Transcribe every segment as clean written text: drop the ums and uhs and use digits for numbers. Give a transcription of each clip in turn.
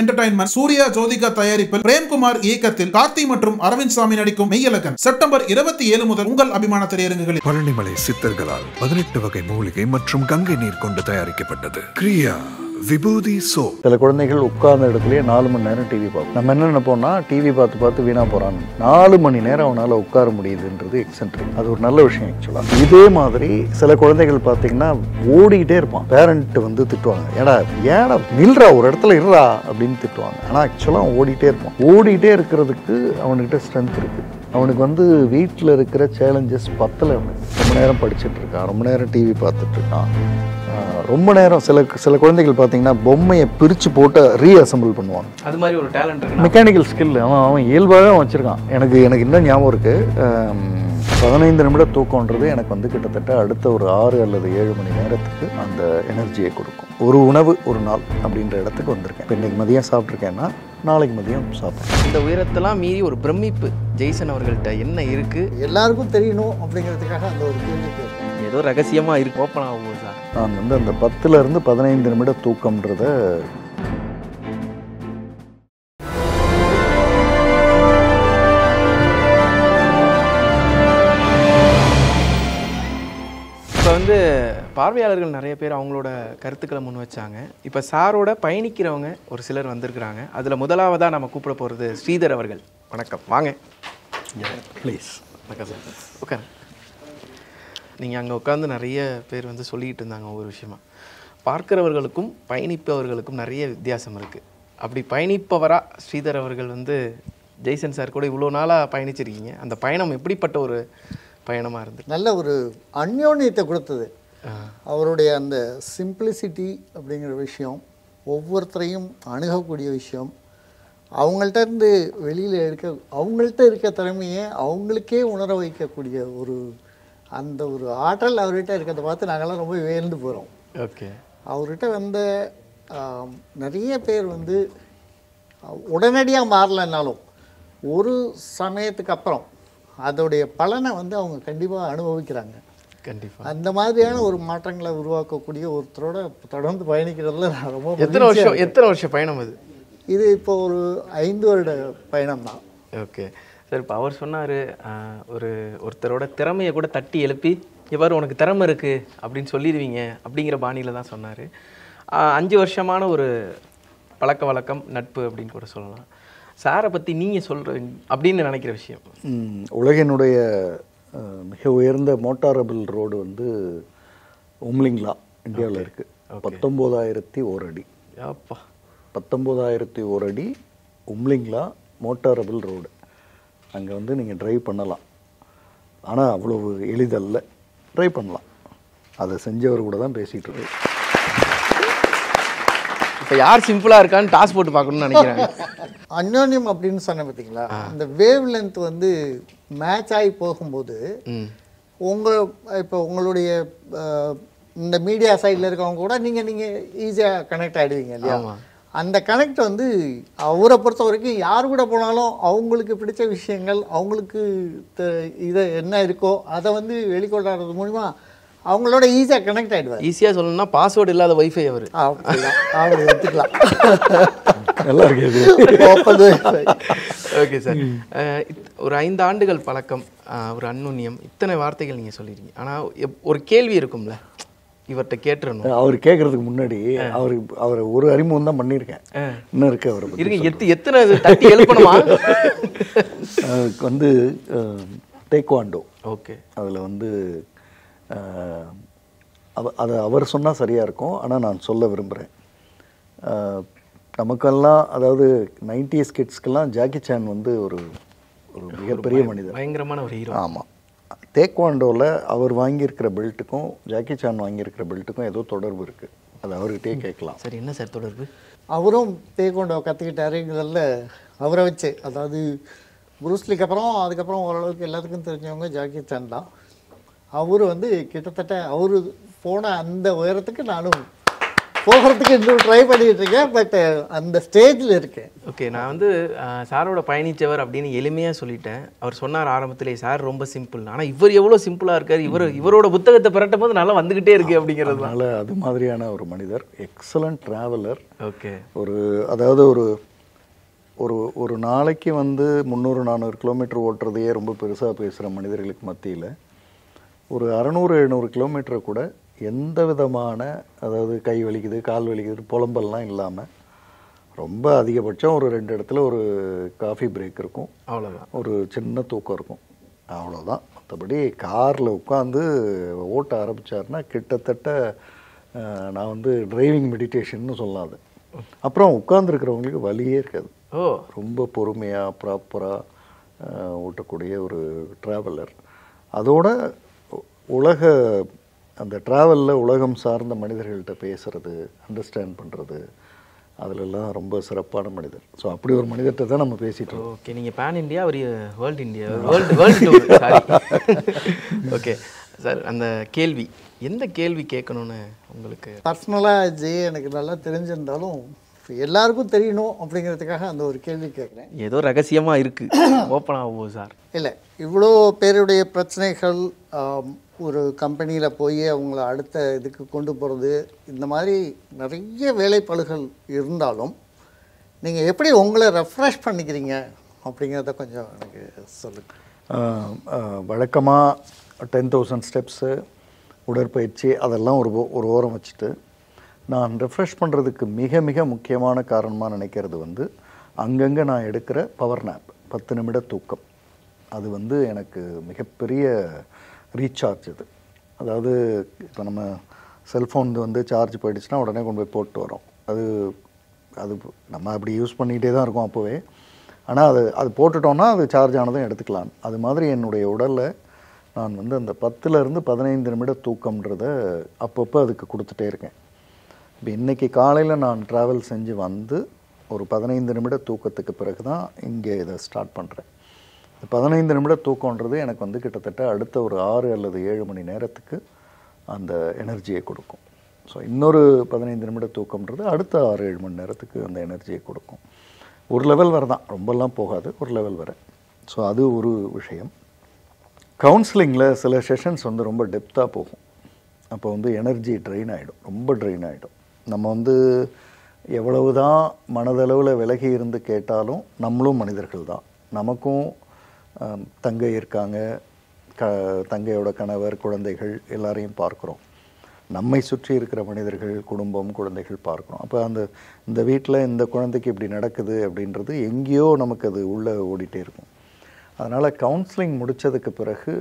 Entertainment Surya Jyothika தயாரிப்பில் பிரேம்குமார் இயக்கத்தில் கார்த்தி மற்றும் அரவிந்த் சாமி நடிக்கும் மெய்யழகன் செப்டம்பர் 27 முதல் உங்கள் அபிமான திரையரங்குகளில். பழனிமலை சித்தர்களால் 18 வகை மூலிகை மற்றும் கங்கை நீர் கொண்டு தயாரிக்கப்பட்டது கிரியா விபூதி சோப். சில குழந்தைகள் உட்கார்ந்த இடத்துலயே 4 மணி நேரம் டிவி பார்ப்போம். நம்ம என்ன நினைப்போம்னா டிவி பார்த்து பார்த்து வீணா போறான்னு. 4 மணி நேரம் அவனால உட்கார முடியுதுன்றது எக்ஸென்ட்ரிக். அது ஒரு நல்ல விஷயம் ஆக்சுவலா. இதே மாதிரி சில குழந்தைகள் பார்த்தீங்கன்னா ஓடிக்கிட்டே இருப்பான். பேரண்ட் வந்து திட்டுவாங்க, ஏடா நில்றா ஒரு இடத்துல இருறா அப்படின்னு திட்டுவாங்க. ஆனா ஆக்சுவலா ஓடிட்டே இருப்பான். ஓடிட்டே இருக்கிறதுக்கு அவன்கிட்ட ஸ்ட்ரென்த் இருக்கு. அவனுக்கு வந்து வீட்டில் இருக்கிற சேலஞ்சஸ் பத்தல. ரொம்ப நேரம் படிச்சுட்டு இருக்கான், ரொம்ப நேரம் டிவி பார்த்துட்டு இருக்கான், ரொம்ப நேரம் சில குழந்தைகள் பார்த்தீங்கன்னா பொம்மையை பிரித்து போட்டு ரீஅசம்பிள் பண்ணுவாங்க. அது மாதிரி ஒரு டேலண்ட் இருக்கு, மெக்கானிக்கல் ஸ்கில் அவன் இயல்பாகவே வச்சுருக்கான். எனக்கு இன்னும் ஞாபகம் இருக்குது, 15 நிமிடம் தூக்கம்ன்றது எனக்கு வந்து கிட்டத்தட்ட அடுத்த ஒரு 6 அல்லது 7 மணி நேரத்துக்கு அந்த எனர்ஜியை கொடுக்கும். ஒரு உணவு ஒரு நாள் அப்படின்ற இடத்துக்கு வந்திருக்கேன். இப்போ இன்றைக்கி மதியம் சாப்பிட்ருக்கேன்னா நாளைக்கு மதியம் சாப்பிட்றேன். இந்த உயரத்தெல்லாம் மீறி ஒரு பிரமிப்பு ஜெய்சன் அவர்கள்ட்ட என்ன இருக்குது எல்லாருக்கும் தெரியணும் அப்படிங்கிறதுக்காக அந்த ஒரு கேள்வி கேட்பேன். ஏதோ ரகசியமாக இருக்கு, ஓப்பன் ஆகும் சார். நான் வந்து அந்த 10லேருந்து 15 நிமிட தூக்கம்ன்றத இப்போ வந்து பார்வையாளர்கள் நிறைய பேர் அவங்களோட கருத்துக்களை முன் வச்சாங்க. இப்போ சாரோட பயணிக்கிறவங்க ஒரு சிலர் வந்திருக்கிறாங்க. அதில் முதலாவதாக நம்ம கூப்பிட போகிறது ஸ்ரீதர் அவர்கள். வணக்கம், வாங்க ப்ளீஸ். வணக்கம் சார், உட்கார். நீங்கள் அங்கே உட்காந்து நிறைய பேர் வந்து சொல்லிக்கிட்டு இருந்தாங்க ஒவ்வொரு விஷயமா. பார்க்கிறவர்களுக்கும் பயணிப்பவர்களுக்கும் நிறைய வித்தியாசம் இருக்குது. அப்படி பயணிப்பவராக ஸ்ரீதர் அவர்கள் வந்து ஜெய்சன் சார் கூட இவ்வளோ நாளாக பயணிச்சிருக்கீங்க. அந்த பயணம் எப்படிப்பட்ட ஒரு பயணமாக இருந்தது? நல்ல ஒரு அந்யோன்யத்தை கொடுத்தது. அவருடைய அந்த சிம்பிளிசிட்டி அப்படிங்கிற விஷயம், ஒவ்வொருத்தரையும் அணுகக்கூடிய விஷயம், அவங்கள்ட்ட இருந்து வெளியில் அவங்கள்ட்ட இருக்க திறமையை அவங்களுக்கே உணர வைக்கக்கூடிய அந்த ஒரு ஆற்றல் அவர்கிட்ட இருக்கிறத பார்த்து நாங்கள்லாம் ரொம்ப வியந்து போகிறோம். ஓகே. அவர்கிட்ட வந்த நிறைய பேர் வந்து உடனடியாக மாறலைன்னாலும் ஒரு சமயத்துக்கு அப்புறம் அதோடைய பலனை வந்து அவங்க கண்டிப்பாக அனுபவிக்கிறாங்க. கண்டிப்பாக அந்த மாதிரியான ஒரு மாற்றங்களை உருவாக்கக்கூடிய ஒருத்தரோட தொடர்ந்து பயணிக்கிறதுல நான் ரொம்ப எத்தனை வருஷம் பயணம் அது? இது இப்போ ஒரு 5 வருட பயணம் தான். Okay sir. இப்போ அவர் சொன்னார், ஒருத்தரோட திறமையை கூட தட்டி எழுப்பி எவ்வாறு உனக்கு திறமை இருக்குது அப்படின்னு சொல்லிடுவீங்க அப்படிங்கிற பாணியில் தான் சொன்னார். 5 வருஷமான ஒரு பழக்க வழக்கம், நட்பு அப்படின்னு கூட சொல்லலாம். சாரை பற்றி நீங்கள் சொல்கிறீங்க அப்படின்னு நினைக்கிற விஷயம். உலகினுடைய மிக உயர்ந்த மோட்டாரபிள் ரோடு வந்து உம்லிங்லா இந்தியாவில் இருக்குது. 19,001 அடி. அப்பா, 19,001 அடி உம்லிங்லா மோட்டாரபிள் ரோடு. அங்கே வந்து நீங்கள் ட்ரைவ் பண்ணலாம், ஆனால் அவ்வளவு எளிதல்ல. ட்ரைவ் பண்ணலாம், அதை செஞ்சவர் கூட தான் பேசிகிட்டு இருக்கு. இப்போ யார் சிம்பிளாக இருக்கான்னு டாஸ் போட்டு பார்க்கணும்னு நினைக்கிறாங்க. அந்யோன்யம் அப்படின்னு சொன்ன பார்த்தீங்களா, அந்த வேவ் லென்த் வந்து மேட்ச் ஆகி போகும்போது இப்போ உங்களுடைய இந்த மீடியா சைடில் இருக்கவங்க கூட நீங்கள் ஈஸியாக கனெக்ட் ஆகிடுவீங்க இல்லையா? அந்த கனெக்ட் வந்து அவரை பொறுத்த வரைக்கும் யார் கூட போனாலும் அவங்களுக்கு பிடிச்ச விஷயங்கள், அவங்களுக்கு இதை என்ன இருக்கோ அதை வந்து வெளிக்கொண்டாடுறது மூலிமா அவங்களோட ஈஸியாக கனெக்ட் ஆகிடுவார். ஈஸியாக சொல்லணும்னா பாஸ்வேர்டு இல்லாத வைஃபை அவர் எடுத்துக்கலாம். நல்லா இருக்குது. Okay sir. ஒரு 5 ஆண்டுகள் பழக்கம், ஒரு அந்நுண்ணியம், இத்தனை வார்த்தைகள் நீங்கள் சொல்லிடுங்க. ஆனால் ஒரு கேள்வி இருக்கும்ல, இவர்கிட்ட கேட்டுறணும். அவர் கேட்கறதுக்கு முன்னாடி அவர் ஒரு அறிமுகம் தான் பண்ணியிருக்கேன். இன்னும் இருக்கு அவர் இருங்க, எத்தனை தட்டி எழுப்பணுமா? வந்து டேக்வாண்டோ. ஓகே. அதில் வந்து அதை அவர் சொன்னால் சரியாக இருக்கும், ஆனால் நான் சொல்ல விரும்புகிறேன். நமக்கெல்லாம், அதாவது 90s கிட்ஸ்க்கெல்லாம் ஜாக்கி சான் வந்து ஒரு மிகப்பெரிய மனிதர், பயங்கரமான ஒரு ஹீரோ. ஆமாம். டேக்வாண்டோவில் அவர் வாங்கியிருக்கிற பெல்ட்டுக்கும் ஜாக்கி சான் வாங்கியிருக்கிற பெல்ட்டுக்கும் ஏதோ தொடர்பு இருக்குது. அது அவர்கிட்டே கேட்கலாம். சரி, என்ன சார் தொடர்பு? அவரும் டேக்வாண்டோ கற்றுக்கிட்டாருங்கிறதுல அவரை வச்சு, அதாவது புரூஸ்லிக்கு அப்புறம் அதுக்கப்புறம் ஓரளவுக்கு எல்லாத்துக்கும் தெரிஞ்சவங்க ஜாக்கி சான் தான். அவர் வந்து கிட்டத்தட்ட அவர் போன அந்த உயரத்துக்கு நானும் போகிறதுக்கு இன்னும் ட்ரை பண்ணிட்டு இருக்கேன். பட் அந்த ஸ்டேஜில் இருக்கேன். ஓகே, நான் வந்து சாரோட பயணிச்சவர் அப்படின்னு எளிமையாக சொல்லிட்டேன். அவர் சொன்னார் ஆரம்பத்திலே சார் ரொம்ப சிம்பிள். ஆனால் இவர் எவ்வளோ சிம்பிளாக இருக்கார், இவரோட புத்தகத்தை பிரட்டும் போது நல்லா வந்துக்கிட்டே இருக்கு அப்படிங்கிறது. அதனால் அது மாதிரியான ஒரு மனிதர், எக்ஸலண்ட் ட்ராவலர். ஓகே, அதாவது ஒரு நாளைக்கு வந்து 300-400 கிலோமீட்டர் ஓட்டுறதையே ரொம்ப பெருசாக பேசுகிற மனிதர்களுக்கு மத்தியில் ஒரு 600-700 கிலோமீட்டரை கூட எந்த விதமான, அதாவது கை வலிக்குது கால் வலிக்குது புலம்பல்லாம் இல்லாமல், ரொம்ப அதிகபட்சம் ஒரு 2 இடத்துல ஒரு காஃபி பிரேக் இருக்கும், அவ்வளோதான், ஒரு சின்ன தூக்கம் இருக்கும், அவ்வளோதான். மற்றபடி காரில் உட்காந்து ஓட்ட ஆரம்பித்தாருன்னா கிட்டத்தட்ட நான் வந்து டிரைவிங் மெடிடேஷன்னு சொல்லலாம் அது. அப்புறம் உட்காந்துருக்கிறவங்களுக்கு வலியே இருக்காது. ரொம்ப பொறுமையாக ப்ராப்பராக ஓட்டக்கூடிய ஒரு ட்ராவலர். அதோட அந்த ட்ராவலில் உலகம் சார்ந்த மனிதர்கள்ட்ட பேசுகிறது, அண்டர்ஸ்டாண்ட் பண்ணுறது, அதிலெல்லாம் ரொம்ப சிறப்பான மனிதர். ஸோ அப்படி ஒரு மனிதர்கிட்ட தான் நம்ம பேசிகிட்டு இருக்கோம். ஓகே, நீங்கள் பேன் இண்டியா, அவர் world India, world tour. Sorry. Okay sir, அந்த கேள்வி எந்த கேள்வி கேட்கணுன்னு உங்களுக்கு பர்சனலாக எனக்கு நல்லா தெரிஞ்சிருந்தாலும் எல்லாருக்கும் தெரியணும் அப்படிங்கிறதுக்காக அந்த ஒரு கேள்வி கேட்குறேன். ஏதோ ரகசியமாக இருக்குது, ஓப்பன் ஆகும் சார். இல்லை, இவ்வளோ பேருடைய பிரச்சனைகள், ஒரு கம்பெனியில் போய் அவங்கள அடுத்த இதுக்கு கொண்டு போகிறது, இந்த மாதிரி நிறைய வேலைப்பளுகள் இருந்தாலும் நீங்கள் எப்படி உங்களை ரெஃப்ரெஷ் பண்ணிக்கிறீங்க அப்படிங்கிறத கொஞ்சம் எனக்கு சொல்லுங்கள். வழக்கமாக 10,000 ஸ்டெப்ஸு, உடற்பயிற்சி அதெல்லாம் ஒரு ஓரம் வச்சுட்டு, நான் ரெஃப்ரெஷ் பண்ணுறதுக்கு மிக மிக முக்கியமான காரணமாக நினைக்கிறது வந்து அங்கங்கே நான் எடுக்கிற பவர் நேப், 10 நிமிட தூக்கம். அது வந்து எனக்கு மிகப்பெரிய ரீசார்ஜ். அதாவது இப்போ நம்ம செல்ஃபோன் வந்து சார்ஜ் போயிடுச்சுன்னா உடனே கொண்டு போய் போட்டு வரோம். அது நம்ம அப்படி யூஸ் பண்ணிகிட்டே தான் இருக்கோம் அப்போவே. ஆனால் அது போட்டுட்டோன்னா அது சார்ஜ் ஆனதும் எடுத்துக்கலாம். அது மாதிரி என்னுடைய உடலில் நான் வந்து அந்த 10லேருந்து 15 நிமிட தூக்கம்ன்றத அப்பப்போ அதுக்கு கொடுத்துட்டே இருக்கேன். இப்போ இன்றைக்கி காலையில் நான் ட்ராவல் செஞ்சு வந்து ஒரு 15 நிமிட தூக்கத்துக்கு பிறகு தான் இங்கே இதை ஸ்டார்ட் பண்ணுறேன். 15 நிமிட தூக்கன்றது எனக்கு வந்து கிட்டத்தட்ட அடுத்த ஒரு 6 அல்லது 7 மணி நேரத்துக்கு அந்த எனர்ஜியை கொடுக்கும். ஸோ இன்னொரு 15 நிமிட தூக்கம்ன்றது அடுத்த 6-7 மணி நேரத்துக்கு அந்த எனர்ஜியை கொடுக்கும். ஒரு லெவல் வரை தான், ரொம்பலாம் போகாது, ஒரு லெவல் வரை. ஸோ அது ஒரு விஷயம். கவுன்சிலிங்கில் சில செஷன்ஸ் வந்து ரொம்ப டெப்த்தாக போகும். அப்போ வந்து எனர்ஜி ட்ரெயின் ஆகிடும், ரொம்ப ட்ரெயின் ஆகிடும். நம்ம வந்து எவ்வளவு தான் மனதளவில் விலகி இருந்து கேட்டாலும் நம்மளும் மனிதர்கள் தான். நமக்கும் தங்கை இருக்காங்க, தங்கையோட கணவர், குழந்தைகள் எல்லாரையும் பார்க்குறோம். நம்மை சுற்றி இருக்கிற மனிதர்கள், குடும்பம், குழந்தைகள் பார்க்குறோம். அப்போ இந்த வீட்டில் இந்த குழந்தைக்கு இப்படி நடக்குது அப்படின்றது எங்கேயோ நமக்கு அது உள்ளே ஓடிட்டே இருக்கும். அதனால் கவுன்சிலிங் முடித்ததுக்கு பிறகு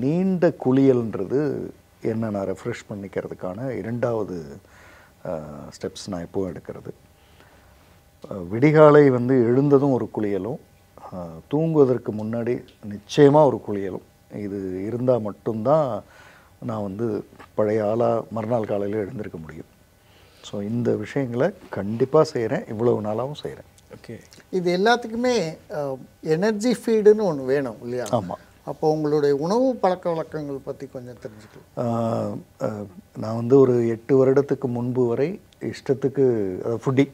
நீண்ட குளியல்ன்றது என்ன நான் ரெஃப்ரெஷ் பண்ணிக்கிறதுக்கான 2வது ஸ்டெப்ஸ் நான் எப்போவும் எடுக்கிறது. விடிகாலை வந்து எழுந்ததும் ஒரு குளியலும், தூங்குவதற்கு முன்னாடி நிச்சயமாக ஒரு குளியலும், இது இருந்தால் மட்டும்தான் நான் வந்து பழைய ஆளாக மறுநாள் காலையில் எழுந்திருக்க முடியும். ஸோ இந்த விஷயங்களை கண்டிப்பாக செய்கிறேன், இவ்வளவு நாளாகவும் செய்கிறேன். ஓகே, இது எல்லாத்துக்குமே எனர்ஜி ஃபீடுன்னு ஒன்று வேணும் இல்லையா? ஆமாம். அப்போ உங்களுடைய உணவு பழக்க வழக்கங்கள் பற்றி கொஞ்சம் தெரிஞ்சுக்கலாம். நான் வந்து ஒரு 8 வருடத்துக்கு முன்பு வரை இஷ்டத்துக்கு ஃபுட்டி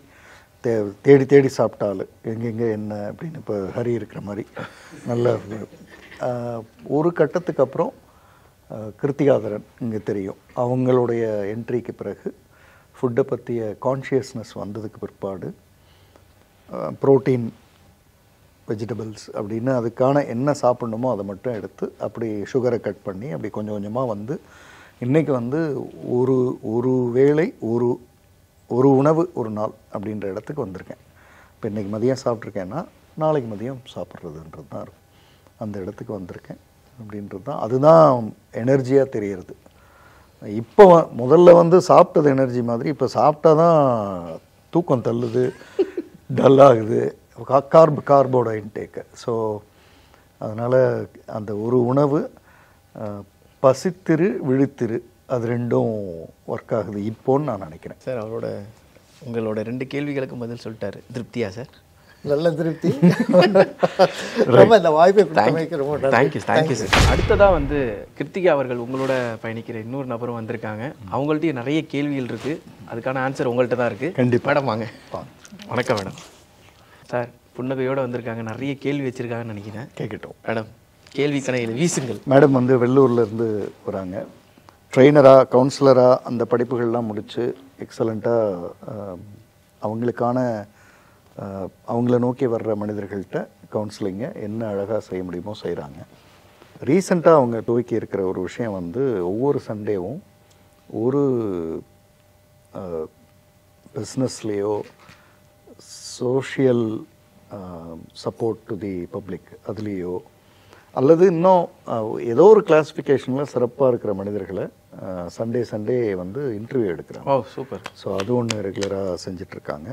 தேடி தேடி சாப்பிட்டாலும் எங்கெங்கே என்ன அப்படின்னு இப்போ ஹரி இருக்கிற மாதிரி நல்ல ஒரு கட்டத்துக்கு அப்புறம் கிருத்திகாதரன் இங்கே தெரியும், அவங்களுடைய என்ட்ரிக்கு பிறகு ஃபுட்டை பற்றிய கான்ஷியஸ்னஸ் வந்ததுக்கு பிற்பாடு ப்ரோட்டீன், வெஜிடபிள்ஸ் அப்படின்னு அதுக்கான என்ன சாப்பிட்ணுமோ அதை மட்டும் எடுத்து அப்படி சுகரை கட் பண்ணி அப்படி கொஞ்சம் கொஞ்சமாக வந்து இன்றைக்கி வந்து ஒரு வேளை ஒரு உணவு ஒரு நாள் அப்படின்ற இடத்துக்கு வந்திருக்கேன். இப்போ இன்றைக்கி மதியம் சாப்பிட்ருக்கேன்னா நாளைக்கு மதியம் சாப்பிட்றதுன்றது தான் இருக்கும். அந்த இடத்துக்கு வந்திருக்கேன் அப்படின்றது தான், அதுதான் எனர்ஜியாக தெரிகிறது. இப்போ முதல்ல வந்து சாப்பிட்டது எனர்ஜி மாதிரி, இப்போ சாப்பிட்டா தான் தூக்கம் தள்ளுது, டல்லாகுது, கார்போட இன்டேக்கு. ஸோ அதனால் அந்த ஒரு உணவு பசித்திரு விழித்திரு அது ரெண்டும் ஒர்க் ஆகுது இப்போன்னு நான் நினைக்கிறேன். சார் உங்களோட 2 கேள்விகளுக்கு பதில் சொல்லிட்டாரு. திருப்தியா சார்? நல்ல திருப்தி. ரொம்ப இந்த வாய்ப்பை கொடுத்தமைக்கு ரொம்ப தேங்க்யூ சார். அடுத்ததாக வந்து கிருத்திகா அவர்கள் உங்களோட பயணிக்கிற இன்னொரு நபரும் வந்திருக்காங்க. அவங்கள்ட்ட நிறைய கேள்விகள் இருக்குது, அதுக்கான ஆன்சர் உங்கள்கிட்ட தான் இருக்குது. கண்டிப்பாக. மேடம் வாங்க. வணக்கம் மேடம். சார் புன்னகையோடு வந்திருக்காங்க, நிறைய கேள்வி வச்சுருக்காங்கன்னு நினைக்கிறேன். கேட்கட்டும் மேடம், கேள்வி கணையில் வீசுங்கள். மேடம் வந்து வெள்ளூர்லேருந்து வராங்க. ட்ரெயினராக, கவுன்சிலராக அந்த படிப்புகள்லாம் முடித்து எக்ஸலண்ட்டாக அவங்களுக்கான அவங்கள நோக்கி வர்ற மனிதர்கள்ட்ட கவுன்சிலிங்கை என்ன அழகாக செய்ய முடியுமோ செய்கிறாங்க. ரீசெண்டாக அவங்க துவக்கி இருக்கிற ஒரு விஷயம் வந்து ஒவ்வொரு சண்டேவும் ஒரு பிஸ்னஸ்லேயோ social support to the public அதுலேயோ அல்லது இன்னும் ஏதோ ஒரு கிளாஸிஃபிகேஷனில் சிறப்பாக இருக்கிற மனிதர்களை சண்டே வந்து இன்டர்வியூ எடுக்கிறாங்க. ஓ சூப்பர். ஸோ அது ஒன்று ரெகுலராக செஞ்சிட்ருக்காங்க.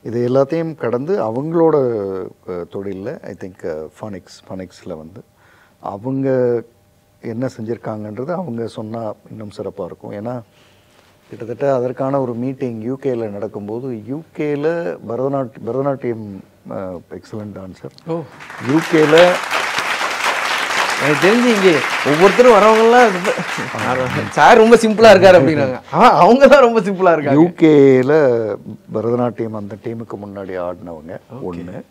இது எல்லாத்தையும் கடந்து அவங்களோட தொழிலில் ஐ திங்க் ஃபானிக்ஸில் வந்து அவங்க என்ன செஞ்சுருக்காங்கன்றது அவங்க சொன்னால் இன்னும் சிறப்பாக இருக்கும். ஏன்னா கிட்டத்தட்ட அதற்கான ஒரு மீட்டிங் யூகேயில் நடக்கும்போது யூகேயில் பரதநாட்டியம் எக்ஸலண்ட் டான்ஸர். ஓ யூகேயில் எனக்கு தெரிஞ்சு இங்கே ஒவ்வொருத்தரும் வரவங்கலாம் சார் ரொம்ப சிம்பிளாக இருக்கார் அப்படின்னாங்க. அவங்க தான் ரொம்ப சிம்பிளாக இருக்காங்க. யூகேயில் பரதநாட்டியம் அந்த டீமுக்கு முன்னாடி ஆடினவங்க ஒன்று.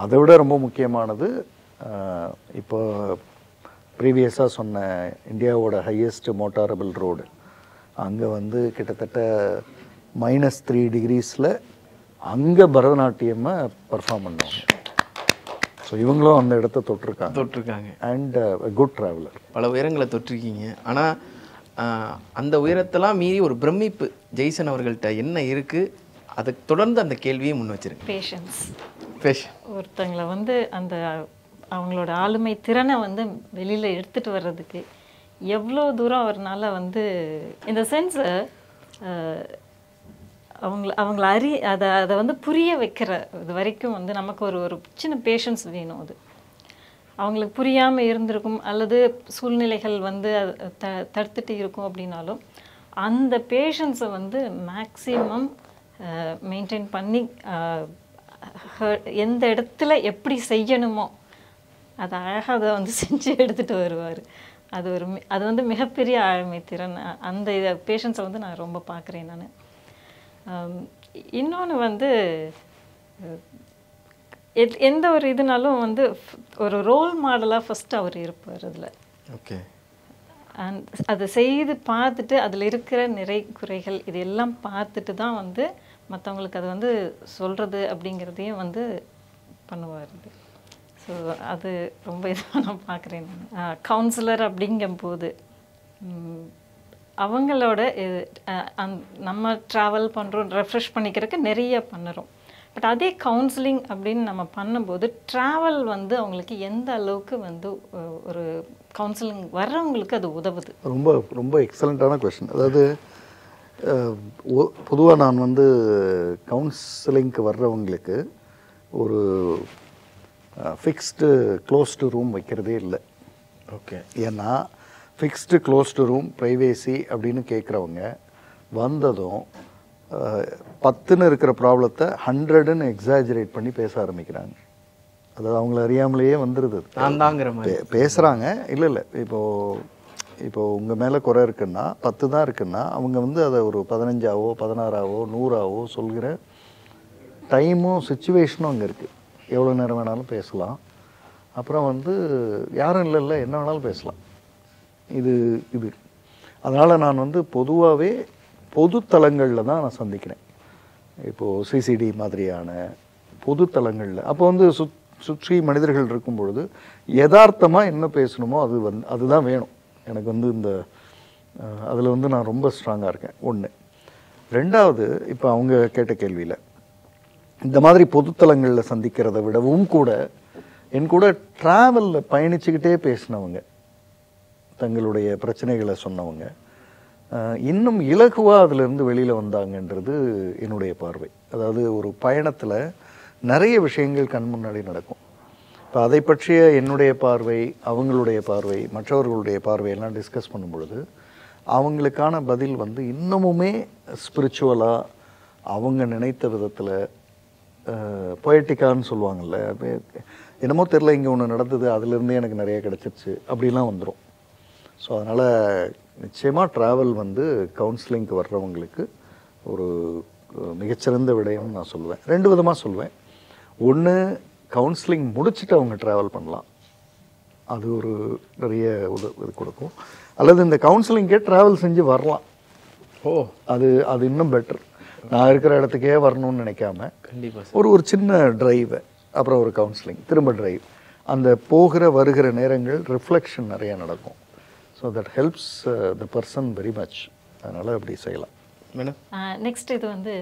அதை விட ரொம்ப முக்கியமானது இப்போ ப்ரீவியஸாக சொன்ன இந்தியாவோட ஹையஸ்ட் மோட்டாரபிள் ரோடு அங்கே வந்து கிட்டத்தட்ட -3 டிகிரிஸில் அங்கே பரதநாட்டியமை பர்ஃபார்ம் பண்ணுவாங்க. ஸோ இவங்களும் அந்த இடத்த தொட்டிருக்காங்க. And good traveller. பல உயரங்களை தொட்டிருக்கீங்க. ஆனால் அந்த உயரத்தெல்லாம் மீறி ஒரு பிரமிப்பு ஜெய்சன் அவர்கள்ட்ட என்ன இருக்குது, அதை தொடர்ந்து அந்த கேள்வியை முன் வச்சிருக்கு. பேஷன்ஸ். ஒருத்தங்களை வந்து அந்த அவங்களோட ஆளுமை திறனை வந்து வெளியில் எடுத்துகிட்டு வர்றதுக்கு எவ்வளோ தூரம் அவர்னால வந்து இந்த சென்ஸ் அவங்கள அதை வந்து புரிய வைக்கிற இது வரைக்கும் வந்து நமக்கு ஒரு சின்ன பேஷன்ஸ் வேணும். அது அவங்களுக்கு புரியாமல் இருந்திருக்கும் அல்லது சூழ்நிலைகள் வந்து தடுத்துட்டு இருக்கும் அப்படின்னாலும் அந்த பேஷன்ஸை வந்து மேக்ஸிமம் மெயின்டைன் பண்ணி எந்த இடத்துல எப்படி செய்யணுமோ அதை அழகாக அதை வந்து செஞ்சு எடுத்துகிட்டு வருவார். அது வந்து மிகப்பெரிய ஆளுமை திறன். அந்த பேஷன்ஸை வந்து நான் ரொம்ப பார்க்குறேன் நான். இன்னொன்று வந்து எந்த ஒரு இதுனாலும் வந்து ஒரு ரோல் மாடலாக ஃபஸ்ட்டு அவர் இருப்பார் அதில். ஓகே. அதை செய்து பார்த்துட்டு அதில் இருக்கிற நிறை குறைகள் இது எல்லாம் பார்த்துட்டு தான் வந்து மற்றவங்களுக்கு அது வந்து சொல்கிறது அப்படிங்கிறதையும் வந்து பண்ணுவார். ஸோ அது ரொம்ப இதாக நான் பார்க்குறேன். கவுன்சிலர் அப்படிங்கும்போது அவங்களோட நம்ம ட்ராவல் பண்ணுறோம், ரெஃப்ரெஷ் பண்ணிக்கிறதுக்கு நிறைய பண்ணுறோம். பட் அதே கவுன்சிலிங் அப்படின்னு நம்ம பண்ணும்போது ட்ராவல் வந்து அவங்களுக்கு எந்த அளவுக்கு வந்து ஒரு கவுன்சிலிங் வர்றவங்களுக்கு அது உதவுது. ரொம்ப ரொம்ப எக்ஸலண்ட்டான கொஸ்டின். அதாவது பொதுவாக நான் வந்து கவுன்சிலிங்க்கு வர்றவங்களுக்கு ஒரு ஃபிக்ஸ்டு க்ளோஸ்டு ரூம் வைக்கிறதே இல்லை. ஓகே. ஏன்னா ஃபிக்ஸ்டு க்ளோஸ்டு ரூம் ப்ரைவேசி அப்படின்னு கேட்குறவங்க வந்ததும் 10ன்னு இருக்கிற ப்ராப்ளத்தை 100ன்னு எக்ஸாஜரேட் பண்ணி பேச ஆரம்பிக்கிறாங்க. அதாவது அவங்கள அறியாமலேயே வந்துடுது. பேசுகிறாங்க. இல்லை இப்போது உங்கள் மேலே குறை இருக்குன்னா 10 தான் இருக்குன்னா அவங்க வந்து அதை ஒரு 15ஆவோ 16ஆவோ 100ஆவோ சொல்கிற டைமும் சுச்சுவேஷனும் அங்கே இருக்குது. எவ்வளோ நேரம் வேணாலும் பேசலாம். அப்புறம் வந்து யாரும் இல்லை என்ன வேணாலும் பேசலாம். இது அதனால் நான் வந்து பொதுவாகவே பொது தளங்களில் தான் நான் சந்திக்கிறேன். இப்போது சிசிடி மாதிரியான பொது தளங்களில் அப்போ வந்து சுற்றி மனிதர்கள் இருக்கும் பொழுது யதார்த்தமாக என்ன பேசணுமோ அதுதான் வேணும் எனக்கு வந்து இந்த அதில் வந்து நான் ரொம்ப ஸ்ட்ராங்காக இருக்கேன். ஒன்று. ரெண்டாவது, இப்போ அவங்க கேட்ட கேள்வியில் இந்த மாதிரி பொதுத்தலங்களில் சந்திக்கிறத விடவும் கூட என் கூட ட்ராவலில் பயணிச்சுக்கிட்டே பேசினவங்க, தங்களுடைய பிரச்சனைகளை சொன்னவங்க இன்னும் இலகுவாக அதிலிருந்து வெளியில் வந்தாங்கன்றது என்னுடைய பார்வை. அதாவது ஒரு பயணத்தில் நிறைய விஷயங்கள் கண் முன்னாடி நடக்கும். இப்போ அதை பற்றிய என்னுடைய பார்வை, அவங்களுடைய பார்வை, மற்றவர்களுடைய பார்வையெல்லாம் டிஸ்கஸ் பண்ணும் பொழுது அவங்களுக்கான பதில் வந்து இன்னமுமே ஸ்பிரிச்சுவலாக அவங்க நினைத்த விதத்தில் பொயட்டிக்கான்னு சொல்லுவாங்கள்ல, என்னமோ தெரில இங்கே ஒன்று நடந்தது அதுலேருந்தே எனக்கு நிறைய கிடச்சிருச்சு அப்படிலாம் வந்துடும். ஸோ அதனால் நிச்சயமாக ட்ராவல் வந்து கவுன்சிலிங்க்கு வர்றவங்களுக்கு ஒரு மிகச்சிறந்த விடயம்னு நான் சொல்லுவேன். 2 விதமாக சொல்லுவேன். ஒன்று, கவுன்சிலிங் முடிச்சுட்டு அவங்க ட்ராவல் பண்ணலாம், அது ஒரு நிறைய இது கொடுக்கும். அல்லது இந்த கவுன்சிலிங்கே ட்ராவல் செஞ்சு வரலாம். அது இன்னும் பெட்டர். நான் இருக்கிற இடத்துக்கே வரணும்னு நினைக்காம கண்டிப்பாக ஒரு சின்ன டிரைவு, அப்புறம் ஒரு கவுன்சிலிங், திரும்ப டிரைவ், அந்த போகிற வருகிற நேரங்கள் ரிஃப்ளெக்ஷன் நிறைய நடக்கும். So that helps the person very much. அதனால் அப்படி செய்யலாம். மேடம் நெக்ஸ்ட் இது வந்து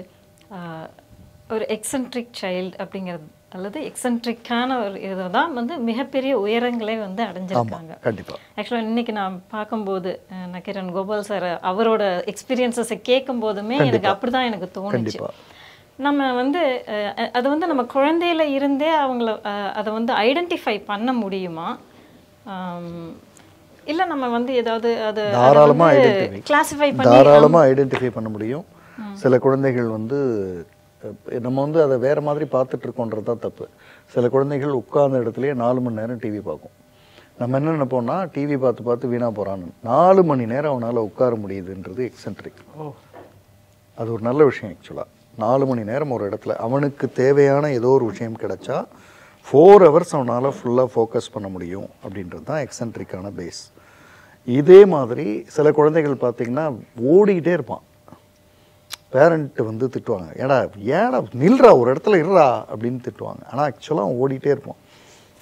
ஒரு எக்ஸென்ட்ரிக் சைல்டு அப்படிங்கிறது அல்லது எக்ஸென்ட்ரிக்கான ஒரு இதை தான் வந்து மிகப்பெரிய உயரங்களே வந்து அடைஞ்சிருக்காங்க. கண்டிப்பாக. ஆக்சுவலாக இன்னைக்கு நான் பார்க்கும்போது நக்கீரன் கோபால் சார் அவரோட எக்ஸ்பீரியன்ஸஸை கேட்கும் போதுமே எனக்கு அப்படி தான் எனக்கு தோணுச்சு. நம்ம வந்து அது வந்து நம்ம குழந்தையில இருந்தே அவங்கள அதை வந்து ஐடென்டிஃபை பண்ண முடியுமா, இல்லை நம்ம வந்து ஏதாவது அதை தாராளமாக ஐடென்டிஃபை பண்ண முடியும். சில குழந்தைகள் வந்து நம்ம வந்து அதை வேறு மாதிரி பார்த்துட்டு இருக்கோன்றது தான் தப்பு. சில குழந்தைகள் உட்கார்ந்த இடத்துலையே 4 மணி நேரம் டிவி பார்க்கும். நம்ம என்ன நினைப்போம்னா டிவி பார்த்து வீணாக போகிறான்னு. 4 மணி நேரம் அவனால் உட்கார முடியுதுன்றது எக்ஸென்ட்ரிக். அது ஒரு நல்ல விஷயம். ஆக்சுவலாக 4 மணி நேரம் ஒரு இடத்துல அவனுக்கு தேவையான ஏதோ ஒரு விஷயம் கிடைச்சா 4 ஹவர்ஸ் அவனால் ஃபுல்லாக ஃபோக்கஸ் பண்ண முடியும் அப்படின்றது தான் எக்ஸென்ட்ரிக்கான பேஸ். இதே மாதிரி சில குழந்தைகள் பார்த்திங்கன்னா ஓடிக்கிட்டே இருப்பான். பேரண்ட்டு வந்து திட்டுவாங்க, ஏடா நில்றா ஒரு இடத்துல இருறா அப்படின்னு திட்டுவாங்க. ஆனால் ஆக்சுவலாக அவன் ஓடிட்டே இருப்பான்.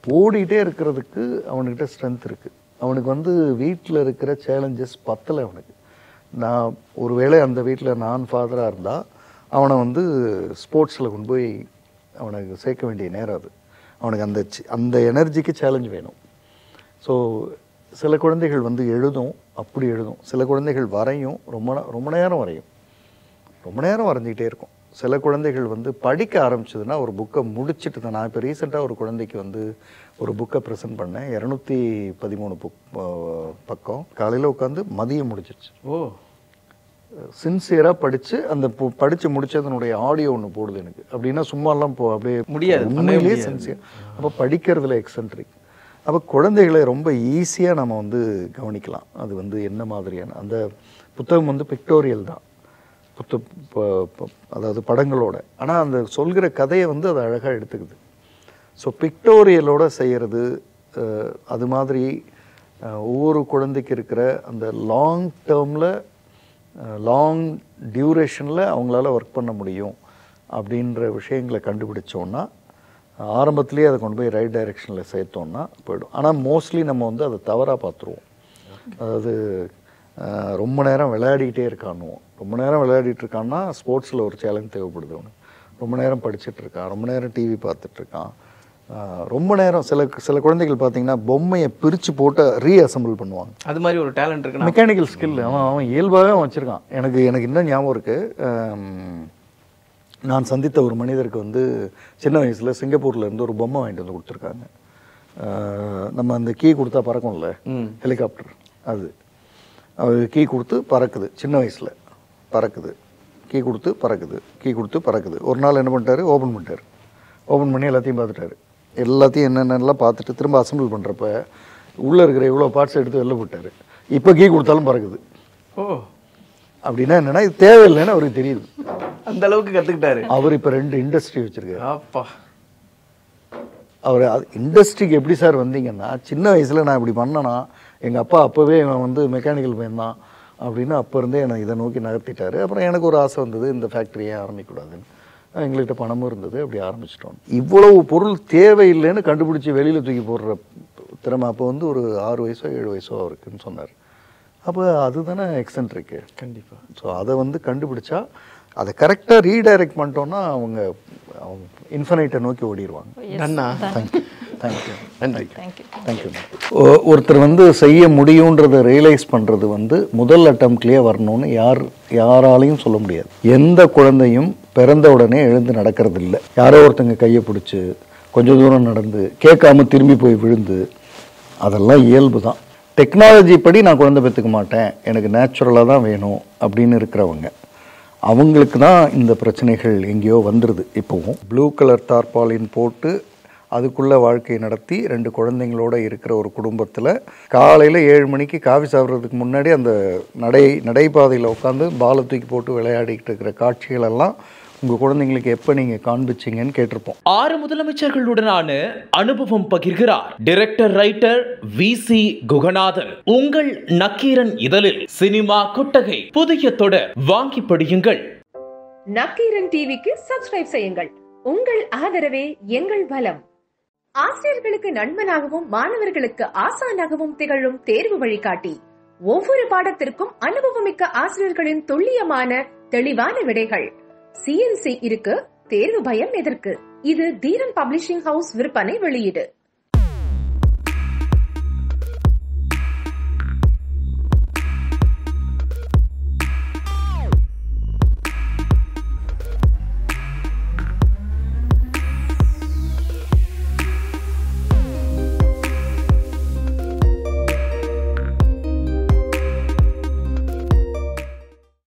ஓடிட்டே இருக்கிறதுக்கு அவனுக்கிட்ட ஸ்ட்ரென்த் இருக்குது. அவனுக்கு வந்து வீட்டில் இருக்கிற சேலஞ்சஸ் பத்தலை அவனுக்கு. நான் ஒருவேளை அந்த வீட்டில் நான் ஃபாதராக இருந்தால் அவனை வந்து ஸ்போர்ட்ஸில் கொண்டு போய் அவனுக்கு சேர்க்க வேண்டிய நேரம் அது. அவனுக்கு அந்த எனர்ஜிக்கு சேலஞ்ச் வேணும். ஸோ சில குழந்தைகள் வந்து எழுதும், அப்படி எழுதும். சில குழந்தைகள் வரையும், ரொம்ப நேரம் வரையும், ரொம்ப நேரம் வரைஞ்சிக்கிட்டே இருக்கும். சில குழந்தைகள் வந்து படிக்க ஆரம்பிச்சதுன்னா ஒரு புக்கை முடிச்சுட்டு தான். நான் இப்போ ரீசெண்டாக ஒரு குழந்தைக்கு வந்து ஒரு புக்கை ப்ரெசென்ட் பண்ணேன். 213 பக்கம். காலையில் உட்காந்து மதியம் முடிச்சிருச்சு. சின்சியராக படித்து அந்த படித்து முடித்ததனுடைய ஆடியோ ஒன்று போடுது எனக்கு. அப்படின்னா சும்மாலாம் அப்படியே முடியாது, உண்மையிலேயே சின்சியர். அப்போ படிக்கிறதுல எக்ஸென்ட்ரிக். அப்போ குழந்தைகளை ரொம்ப ஈஸியாக நம்ம வந்து கவனிக்கலாம். அது வந்து என்ன மாதிரியான அந்த புத்தகம் வந்து பிக்டோரியல் தான், அதாவது படங்களோட. ஆனால் அந்த சொல்கிற கதையை வந்து அது அழகாக எடுத்துக்குது. ஸோ பிக்டோரியலோட செய்கிறது அது மாதிரி ஒவ்வொரு குழந்தைக்கு இருக்கிற அந்த லாங் டேர்மில் லாங் டியூரேஷனில் அவங்களால ஒர்க் பண்ண முடியும் அப்படின்ற விஷயங்களை கண்டுபிடிச்சோன்னா ஆரம்பத்துலேயே அதை கொண்டு போய் ரைட் டைரெக்ஷனில் சேர்த்தோன்னா போய்டும். ஆனால் மோஸ்ட்லி நம்ம வந்து அதை தவறாக பார்த்துருவோம். அதாவது ரொம்ப நேரம் விளையாடிக்கிட்டே இருக்கானுவோம். ரொம்ப நேரம் விளையாடிட்டு இருக்கான்னா ஸ்போர்ட்ஸில் ஒரு சேலஞ்ச் தேவைப்படுது அவனுக்கு. ரொம்ப நேரம் படிச்சுட்டு இருக்கான், ரொம்ப நேரம் டிவி பார்த்துட்ருக்கான், ரொம்ப நேரம் சில குழந்தைகள் பார்த்தீங்கன்னா பொம்மையை பிரித்து போட்டு ரீஅசம்பிள் பண்ணுவாங்க. அது மாதிரி ஒரு டேலண்ட் இருக்குது, மெக்கானிக்கல் ஸ்கில் அவன் இயல்பாகவே அவன் வச்சுருக்கான். எனக்கு இன்னும் ஞாபகம் இருக்குது, நான் சந்தித்த ஒரு மனிதருக்கு வந்து சின்ன வயசில் சிங்கப்பூரில் இருந்து ஒரு பொம்மை வாங்கிட்டு வந்து கொடுத்துருக்காங்க. நம்ம அந்த கீ கொடுத்தா பறக்கும்ல ஹெலிகாப்டர், அது கீ கொடுத்து பறக்குது. சின்ன வயசில் பறக்குது, கீ கொடுத்து பறக்குது. ஒரு நாள் என்ன பண்ணிட்டாரு, ஓப்பன் பண்ணி எல்லாத்தையும் பார்த்துட்டாரு. எல்லாத்தையும் என்னென்னலாம் பார்த்துட்டு திரும்ப அசம்பிள் பண்ணுறப்ப உள்ளே இருக்கிற இவ்வளோ பார்ட்ஸ் எடுத்து வெளில போட்டார். இப்போ கீ கொடுத்தாலும் பறக்குது. அப்படின்னா என்னென்னா இது தேவையில்லைன்னு அவருக்கு தெரியுது. அந்த அளவுக்கு கற்றுக்கிட்டாரு அவர். இப்போ 2 இண்டஸ்ட்ரி வச்சுருக்காரு. அப்பா, அவர் இண்டஸ்ட்ரிக்கு எப்படி சார் வந்தீங்கன்னா, சின்ன வயசில் நான் இப்படி பண்ணேன்னா எங்கள் அப்பா அப்போவே வந்து மெக்கானிக்கல் பையன் தான் அப்படின்னு அப்போ இருந்தே என்னை இதை நோக்கி நகர்த்திட்டாரு. அப்புறம் எனக்கு ஒரு ஆசை வந்தது, இந்த ஃபேக்ட்ரியே ஆரம்பிக்கக்கூடாதுன்னு. எங்கள்கிட்ட பணமும் இருந்தது, அப்படி ஆரம்பிச்சிட்டோம். இவ்வளவு பொருள் தேவையில்லைன்னு கண்டுபிடிச்சி வெளியில் தூக்கி போடுற திறமை அப்போ வந்து ஒரு 6 வயசோ 7 வயசோ இருக்குன்னு சொன்னார். அப்போ அதுதானே எக்ஸென்ட்ரிக்கு. கண்டிப்பாக. ஸோ அதை வந்து கண்டுபிடிச்சா அதை கரெக்டாக ரீடைரக்ட் பண்ணிட்டோன்னா அவங்க இன்ஃபனைட்டை நோக்கி ஓடிடுவாங்க. தேங்க்யூ. ஒருத்தர் வந்து செய்ய முடியுன்றதை ரியலைஸ் பண்ணுறது வந்து முதல் அட்டம்ப்ட்லேயே வரணும்னு யாராலையும் சொல்ல முடியாது. எந்த குழந்தையும் பிறந்த உடனே எழுந்து நடக்கிறது இல்லை. யாரோ ஒருத்தங்க கையை பிடிச்சி கொஞ்சம் தூரம் நடந்து கேட்காம திரும்பி போய் விழுந்து, அதெல்லாம் இயல்பு தான். டெக்னாலஜி படி நான் குழந்தை பெற்றுக்க மாட்டேன், எனக்கு நேச்சுரலாக தான் வேணும் அப்படின்னு இருக்கிறவங்க, அவங்களுக்கு தான் இந்த பிரச்சனைகள் எங்கேயோ வந்துடுது. இப்போவும் ப்ளூ கலர் தார்பாலின் போட்டு அதுக்குள்ளே வாழ்க்கை நடத்தி 2 குழந்தைங்களோடு இருக்கிற ஒரு குடும்பத்தில் காலையில் 7 மணிக்கு காஃபி சாப்பிட்றதுக்கு முன்னாடி அந்த நடைபாதையில் உட்காந்து பாலை தூக்கி போட்டு விளையாடிக்கிட்டு இருக்கிற காட்சிகளெல்லாம் உங்கள் குழந்தைங்களுக்கு எப்போ நீங்கள் காண்பிச்சிங்கன்னு கேட்டிருப்போம். 6 முதலமைச்சர்களுடனான அனுபவம் பகிர்கிறார் டைரக்டர் ரைட்டர் VC குகநாதன். உங்கள் நக்கீரன் இதழில் சினிமா கொட்டகை புதிய தொடர் வாங்கி படியுங்கள். நக்கீரன் டிவிக்கு சப்ஸ்கிரைப் செய்யுங்கள். உங்கள் ஆதரவே எங்கள் பலம். ஆசிரியர்களுக்கு நண்பனாகவும் மாணவர்களுக்கு ஆசானாகவும் திகழும் தேர்வு வழிகாட்டி. ஒவ்வொரு பாடத்திற்கும் அனுபவமிக்க ஆசிரியர்களின் துல்லியமான தெளிவான விடைகள். CNC இருக்கு, தேர்வு பயம் எதற்கு? இது தீரன் பப்ளிஷிங் ஹவுஸ் விற்பனை வெளியீடு.